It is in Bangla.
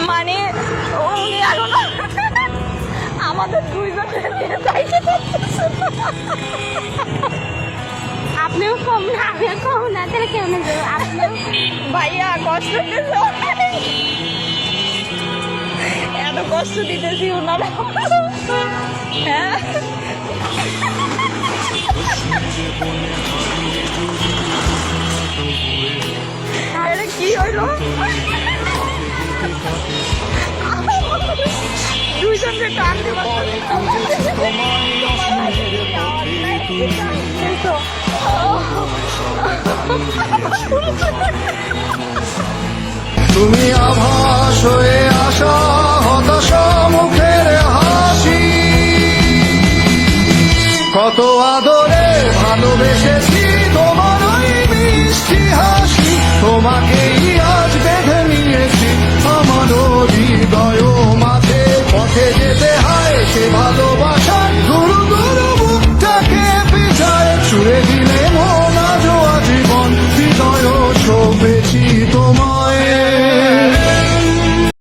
মানে উনি এখন আমাদের দুইজনের আপনিও কম না আমিও কম না তাহলে কেউ না আপনিও ভাইয়া কষ্ট দিল, এত কষ্ট দিতেছি ওনারা। হ্যাঁ আরে কি হইল, দুইজনকে টানতে তুমি আভাস হয়ে আসা হতাশা মুখের হাসি, কত আদরে ভালোবেসেছি তোমার ওই মিষ্টি হাসি, তোমাকেই আজ বেঁধে নিয়েছি আমার হৃদয় মাঝে, পথে যেতে হয় সে ভালোবাসার